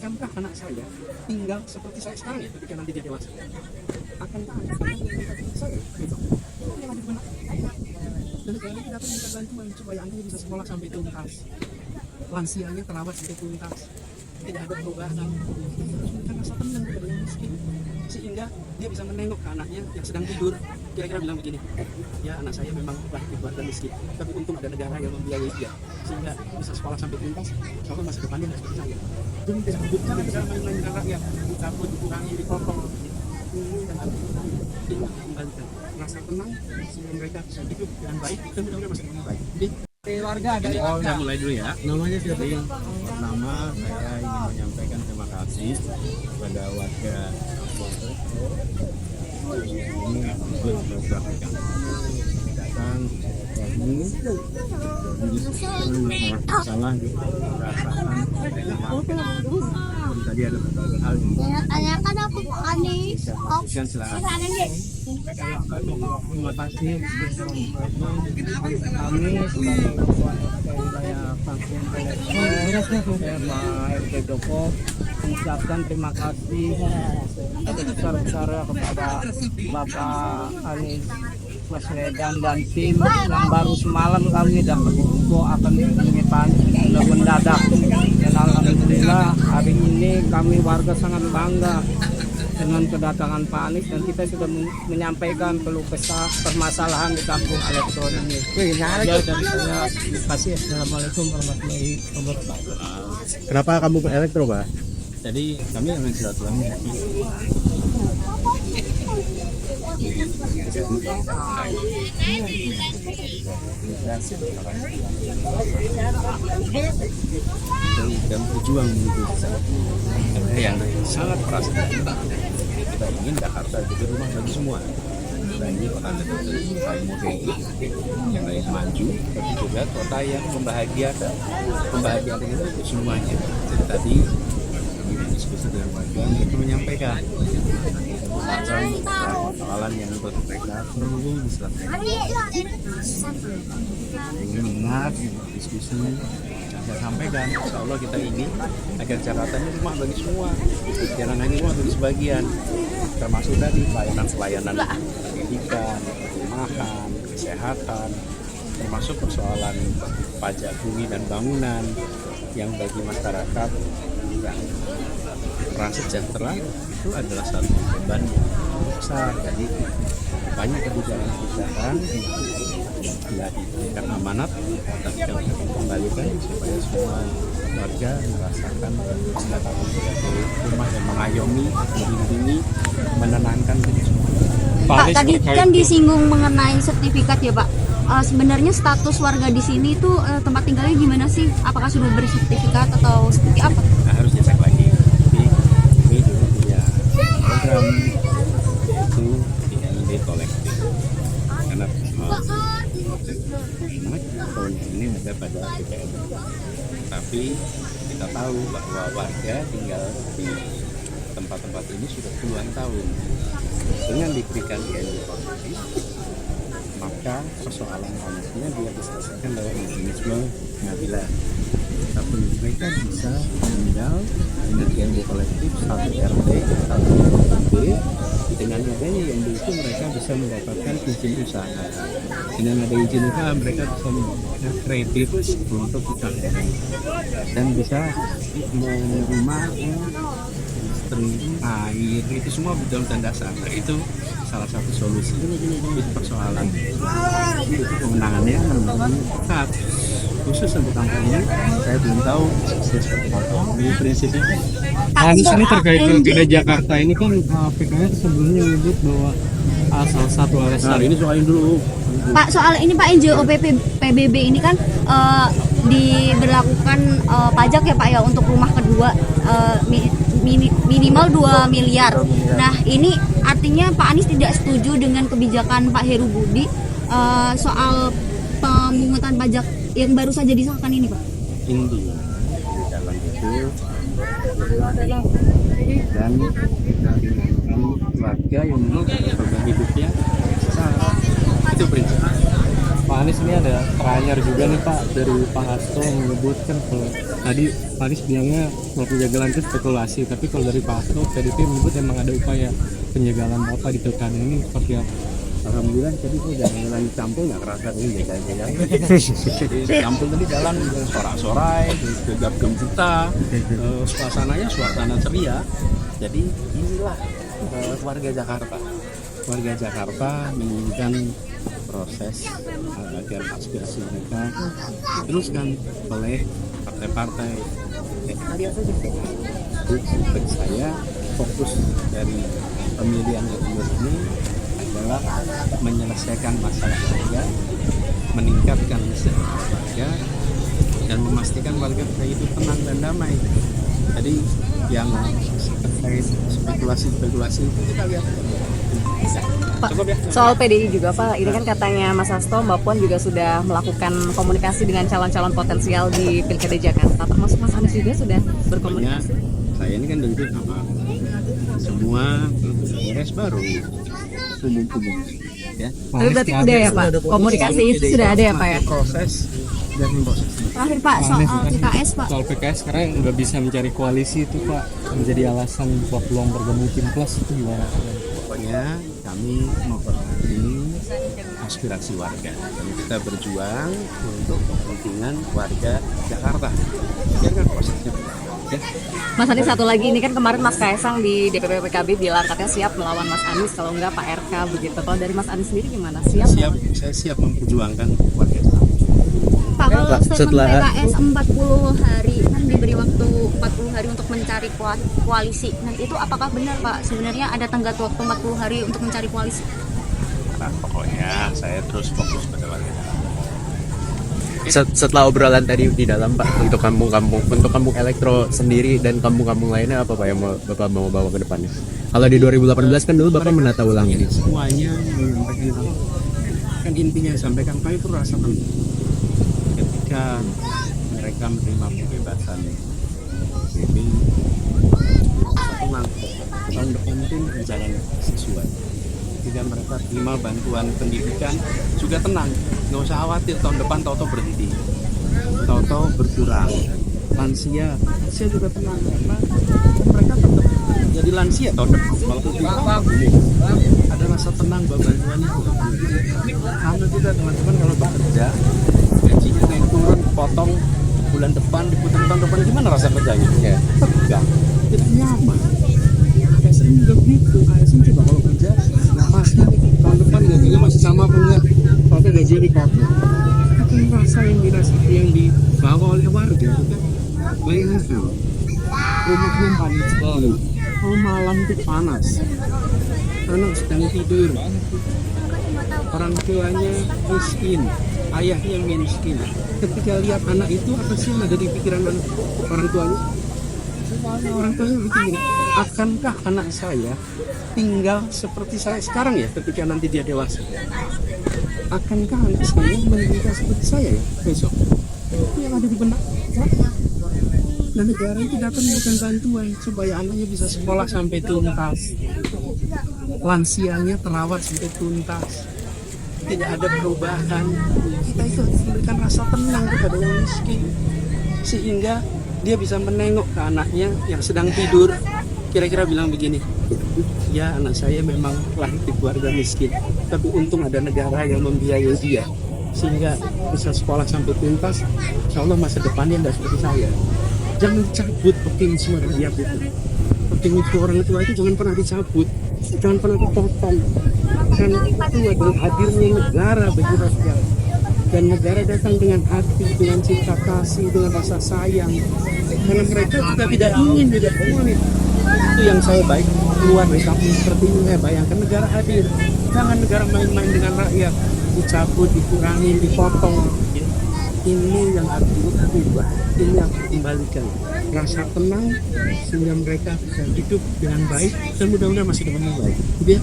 Akankah anak saya tinggal seperti saya sekarang ya ketika nanti dia dewasa? Akankah anak saya gitu? Yang ada di benak. Dan sekarang kita dapat minta bantuan supaya anaknya bisa sekolah sampai tuntas, lansianya terawat sampai tuntas, tidak ada perubahan. Kita rasa tenang kepada yang miskin, sehingga dia bisa menengok ke anaknya yang sedang tidur, kira-kira bilang begini, ya anak saya memang lahir keluarga miskin, tapi untung ada negara yang membiayai dia, sehingga bisa sekolah sampai tuntas, soalnya masa depannya tidak seperti saya. Jadi kita jangan bisa main-main dengan rakyat, dicabut, dikurangi, dipotong, dan dikembalikan. Rasa tenang sehingga mereka bisa hidup dengan baik dan mudah-mudahan masa depan baik. Jadi Warga dari Saya mulai dulu ya. namanya siapa? Jadi pertama saya ingin menyampaikan terima kasih kepada warga ini ikut melakukan datang kami masalah perasaan tadi ada beberapa hal yang Tanyakan aku Pak Anies. kan silakan. Terima kasih kami sebagai wilayah Kampung Pak RT Joko mengucapkan terima kasih besar-besarnya kepada Bapak Anies Baswedan dan tim yang baru semalam kami dapat info akan pengiriman mendadak, dan alhamdulillah hari ini kami warga sangat bangga dengan kedatangan Pak Anies, dan kita sudah menyampaikan keluh kesah permasalahan di kampung Elektron ini. Ya, dan saya kasih. Assalamualaikum warahmatullahi wabarakatuh. Kenapa kamu ke elektro, Pak? Jadi kami ingin silaturahmi. Dan berjuang menuju yang sangat keras. Kita ingin Jakarta jadi rumah bagi semua. Kita ingin kota yang modern, yang maju, tapi juga kota yang membahagiakan itu semuanya. Jadi tadi kami berdiskusi dengan warga, mereka menyampaikan persoalan yang untuk mereka perlu diselesaikan. Ingin mendengar diskusi saya sampaikan, insya Allah kita ingin agar Jakarta ini rumah bagi semua, jangan hanya rumah bagi sebagian, termasuk tadi pelayanan pendidikan, perumahan, kesehatan, termasuk persoalan pajak bumi dan bangunan yang bagi masyarakat yang kurang sejahtera itu adalah satu beban yang besar. Jadi banyak kebijakan bila diberikan amanat tapi kalau kita kembalikan supaya semua warga merasakan pendapatan sebagai rumah yang mengayomi, melindungi, menenangkan diri semua. Pak, tadi kan disinggung mengenai sertifikat ya Pak. Sebenarnya status warga di sini itu tempat tinggalnya gimana sih? Apakah sudah bersertifikat atau seperti apa? Nah, harus dicek lagi. Jadi kami dulu punya program itu ILD kolektif karena tahun ini ada pada BPN. Tapi kita tahu bahwa warga tinggal di tempat-tempat ini sudah puluhan tahun. Dengan diberikan ILD kolektif, maka persoalan tanahnya dia diselesaikan lewat mekanisme pengadilan. Tapi mereka bisa tinggal dengan ILD kolektif satu RT, satu RT. Dengan adanya ILD itu mereka bisa mendapatkan izin usaha. Dengan ada izin usaha mereka bisa mendapatkan kredit untuk usaha dan bisa menerima listrik, air, itu semua berjalan dasar. Itu salah satu solusi. Itu persoalan. Itu kemenangannya tepat. Khusus untuk kampung ini, saya belum tahu seperti apa. Ini prinsipnya. Anies ini terkait pilkada Jakarta ini kan PKS sebelumnya menyebut bahwa salah satu alasan Ini soalin dulu. Pak, soal ini Pak NJO PBB ini kan diberlakukan pajak ya Pak ya untuk rumah kedua minimal 2 miliar. Nah, ini artinya Pak Anies tidak setuju dengan kebijakan Pak Heru Budi soal pemungutan pajak yang baru saja disahkan ini Pak. Inti di dalam itu adalah dan dari warga yang menurut program hidupnya sah. Itu prinsip. Pak Anies ini ada teranyar juga nih Pak dari Pak Hasto menyebutkan kalau tadi Pak Anies bilangnya kalau penjagalan itu spekulasi, tapi kalau dari Pak Hasto PDIP menyebut memang ada upaya penjagalan Bapak di pilkada ini seperti apa? Alhamdulillah tadi tuh jalan campur nggak kerasa ini jalan-jalan. Di campur tadi jalan sorak-sorai, gegap gempita, suasananya suasana ceria. Jadi inilah warga Jakarta. Warga Jakarta menginginkan proses agar aspirasi mereka diteruskan oleh partai-partai. Bagi saya fokus dari pemilihan gubernur ini adalah menyelesaikan masalah warga, meningkatkan kesejahteraan warga, dan memastikan warga hidup tenang dan damai. Jadi yang terkait spekulasi itu kita lihat. Pak, soal PDI juga Pak, ini kan katanya Mas Hasto Mbak Puan juga sudah melakukan komunikasi dengan calon-calon potensial di Pilkada Jakarta, termasuk Mas Anies juga sudah berkomunikasi. Saya ini kan dari itu sama semua beres baru umum ya. Tapi berarti udah ya Pak, komunikasi itu sudah ada ya Pak ya? Proses dan proses. Terakhir Pak, soal PKS Pak. Soal PKS sekarang nggak bisa mencari koalisi itu Pak, menjadi alasan buat peluang bergabung tim plus itu gimana? Pokoknya kami menghormati aspirasi warga dan kita berjuang untuk kepentingan warga Jakarta. Biarkan prosesnya berjalan. Ya. Mas Anies satu lagi, ini kan kemarin Mas Kaisang di DPP PKB bilang katanya siap melawan Mas Anies kalau enggak Pak RK begitu. Kalau dari Mas Anies sendiri gimana? Siap? Saya siap memperjuangkan warga Jakarta. Pak, kalau statement PKS 40 hari kan diberi waktu 40 hari untuk mencari koalisi. Nah, itu apakah benar Pak? Sebenarnya ada tenggat waktu 40 hari untuk mencari koalisi? Nah, pokoknya saya terus fokus pada warga Jakarta. Setelah obrolan tadi di dalam Pak, untuk kampung elektro sendiri dan kampung-kampung lainnya apa Pak yang Bapak mau bawa ke depannya? Kalau di 2018 kan dulu Bapak menata ulang ini. Semuanya menyampaikan kan intinya sampaikan Pak itu rasa tenang. Ketika mereka menerima pembebasan PSBB, rasa tenang. Tahun depan itu berjalan sesuai. Ketika mereka terima bantuan pendidikan juga tenang, nggak usah khawatir tahun depan tahu-tahu berhenti, tahu-tahu berkurang. Lansia juga tenang karena mereka tetap jadi lansia tahun depan. Walaupun ada rasa tenang bahwa bantuannya juga sama juga teman-teman kalau bekerja gajinya naik turun, potong bulan depan, diputar tahun depan, gimana rasa kerjanya? Ya, tegak, tidak nyaman. ASN juga begitu, ASN coba kalau kerja nggak pasti tahun depan gajinya masih sama apa enggak, kalau gajinya dipotong. Tapi rasa yang dibawa oleh warga itu kan bayangkan rumahnya panas sekali, kalau malam itu panas, anak sedang tidur, orang tuanya miskin, ayahnya miskin. Ketika lihat anak itu, apa sih yang ada di pikiran orang tuanya? Orang tuanya begini, akankah anak saya tinggal seperti saya sekarang ya ketika nanti dia dewasa? Akankah anak saya meninggal seperti saya ya besok? Itu yang ada di benak. Dan negara itu datang memberikan bantuan supaya anaknya bisa sekolah sampai tuntas, lansianya terawat sampai tuntas, tidak ada perubahan. Kita itu memberikan rasa tenang kepada yang miskin sehingga dia bisa menengok ke anaknya yang sedang tidur, kira-kira bilang begini, ya anak saya memang lahir di keluarga miskin, tapi untung ada negara yang membiayai dia sehingga bisa sekolah sampai tuntas. Insya Allah masa depannya tidak seperti saya. Jangan cabut optimisme rakyat itu. Optimisme orang tua itu jangan pernah dicabut, jangan pernah dipotong. Karena itu adalah hadirnya negara bagi rakyat. Dan negara datang dengan hati, dengan cinta kasih, dengan rasa sayang. Karena mereka juga tidak ingin, tidak boleh. Itu yang saya baik keluar dari kampung seperti ini. Saya bayangkan negara hadir. Jangan negara main-main dengan rakyat, dicabut, dikurangi, dipotong. Ini yang harus diubah. Ini yang harus dikembalikan. Rasa tenang sehingga mereka bisa hidup dengan baik dan mudah-mudahan masih dengan baik. Gitu ya.